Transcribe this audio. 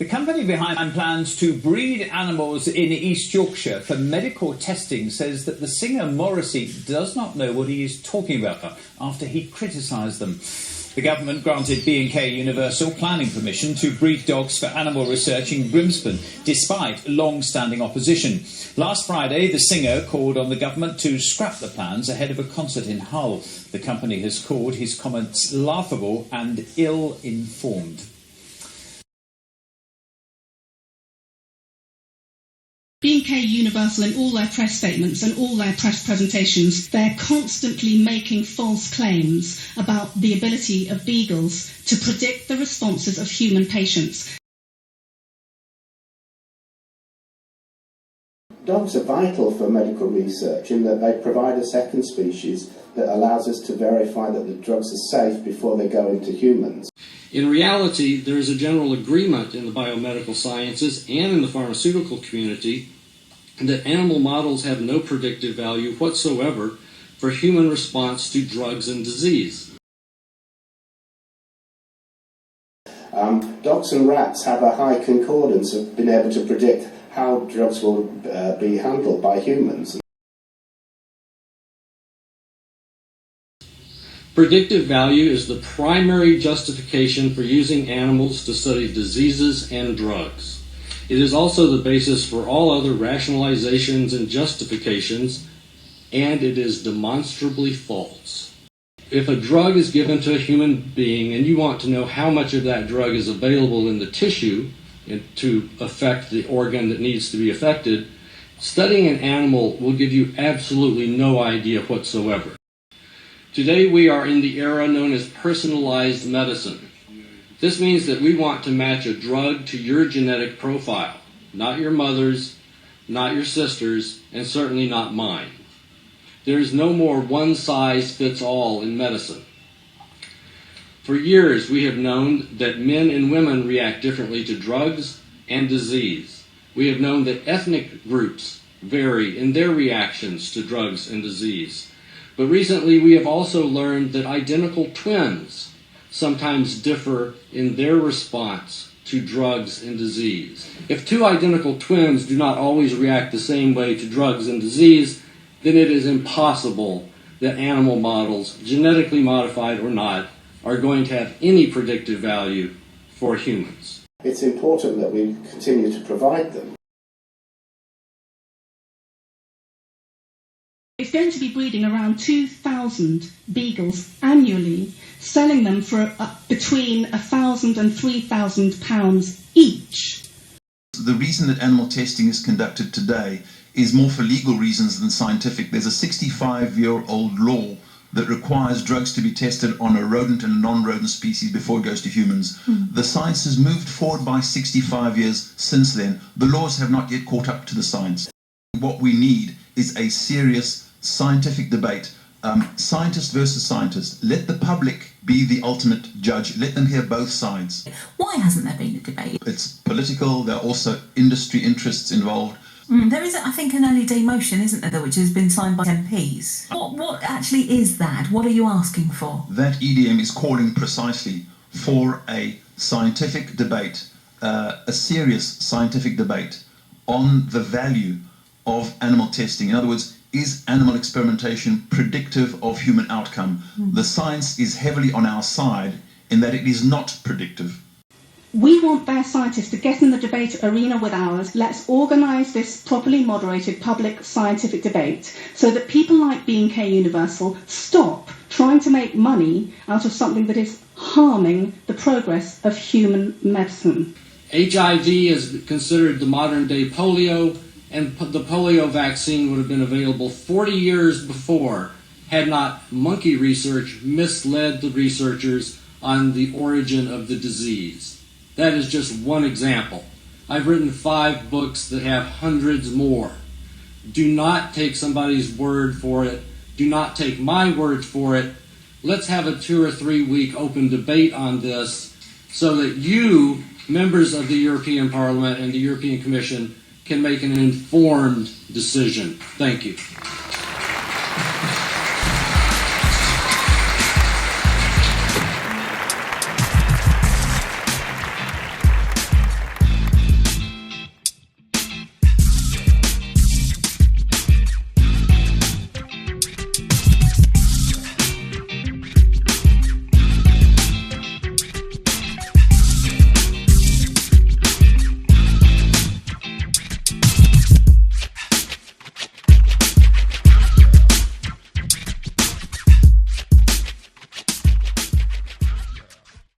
The company behind plans to breed animals in East Yorkshire for medical testing says that the singer Morrissey does not know what he is talking about after he criticised them. The government granted B&K Universal planning permission to breed dogs for animal research in Grimsby, despite long-standing opposition. Last Friday, the singer called on the government to scrap the plans ahead of a concert in Hull. The company has called his comments laughable and ill-informed. B&K Universal, in all their press statements and all their press presentations, they're constantly making false claims about the ability of beagles to predict the responses of human patients. Dogs are vital for medical research in that they provide a second species that allows us to verify that the drugs are safe before they go into humans. In reality, there is a general agreement in the biomedical sciences and in the pharmaceutical community that animal models have no predictive value whatsoever for human response to drugs and disease. Dogs and rats have a high concordance of being able to predict how drugs will be handled by humans. Predictive value is the primary justification for using animals to study diseases and drugs. It is also the basis for all other rationalizations and justifications, and it is demonstrably false. If a drug is given to a human being and you want to know how much of that drug is available in the tissue to affect the organ that needs to be affected, studying an animal will give you absolutely no idea whatsoever. Today we are in the era known as personalized medicine. This means that we want to match a drug to your genetic profile, not your mother's, not your sister's, and certainly not mine. There is no more one-size-fits-all in medicine. For years we have known that men and women react differently to drugs and disease. We have known that ethnic groups vary in their reactions to drugs and disease. But recently we have also learned that identical twins sometimes differ in their response to drugs and disease. If two identical twins do not always react the same way to drugs and disease, then it is impossible that animal models, genetically modified or not, are going to have any predictive value for humans. It's important that we continue to provide them. It's going to be breeding around 2,000 beagles annually, selling them for between £1,000 and £3,000 each. The reason that animal testing is conducted today is more for legal reasons than scientific. There's a 65-year-old law that requires drugs to be tested on a rodent and a non-rodent species before it goes to humans. The science has moved forward by 65 years since then. The laws have not yet caught up to the science. What we need is a serious scientific debate, scientist versus scientist. Let the public be the ultimate judge. Let them hear both sides. Why hasn't there been a debate? It's political. There are also industry interests involved. There is, I think, an early day motion, isn't there, which has been signed by MPs. What actually is that? What are you asking for? That EDM is calling precisely for a scientific debate, a serious scientific debate on the value of animal testing. In other words, is animal experimentation predictive of human outcome? The science is heavily on our side in that it is not predictive. We want their scientists to get in the debate arena with ours. Let's organise this properly moderated public scientific debate so that people like B&K Universal stop trying to make money out of something that is harming the progress of human medicine. HIV is considered the modern-day polio, and the polio vaccine would have been available 40 years before had not monkey research misled the researchers on the origin of the disease. That is just one example. I've written 5 books that have hundreds more. Do not take somebody's word for it. Do not take my word for it. Let's have a 2 or 3 week open debate on this so that you, members of the European Parliament and the European Commission, can make an informed decision. Thank you.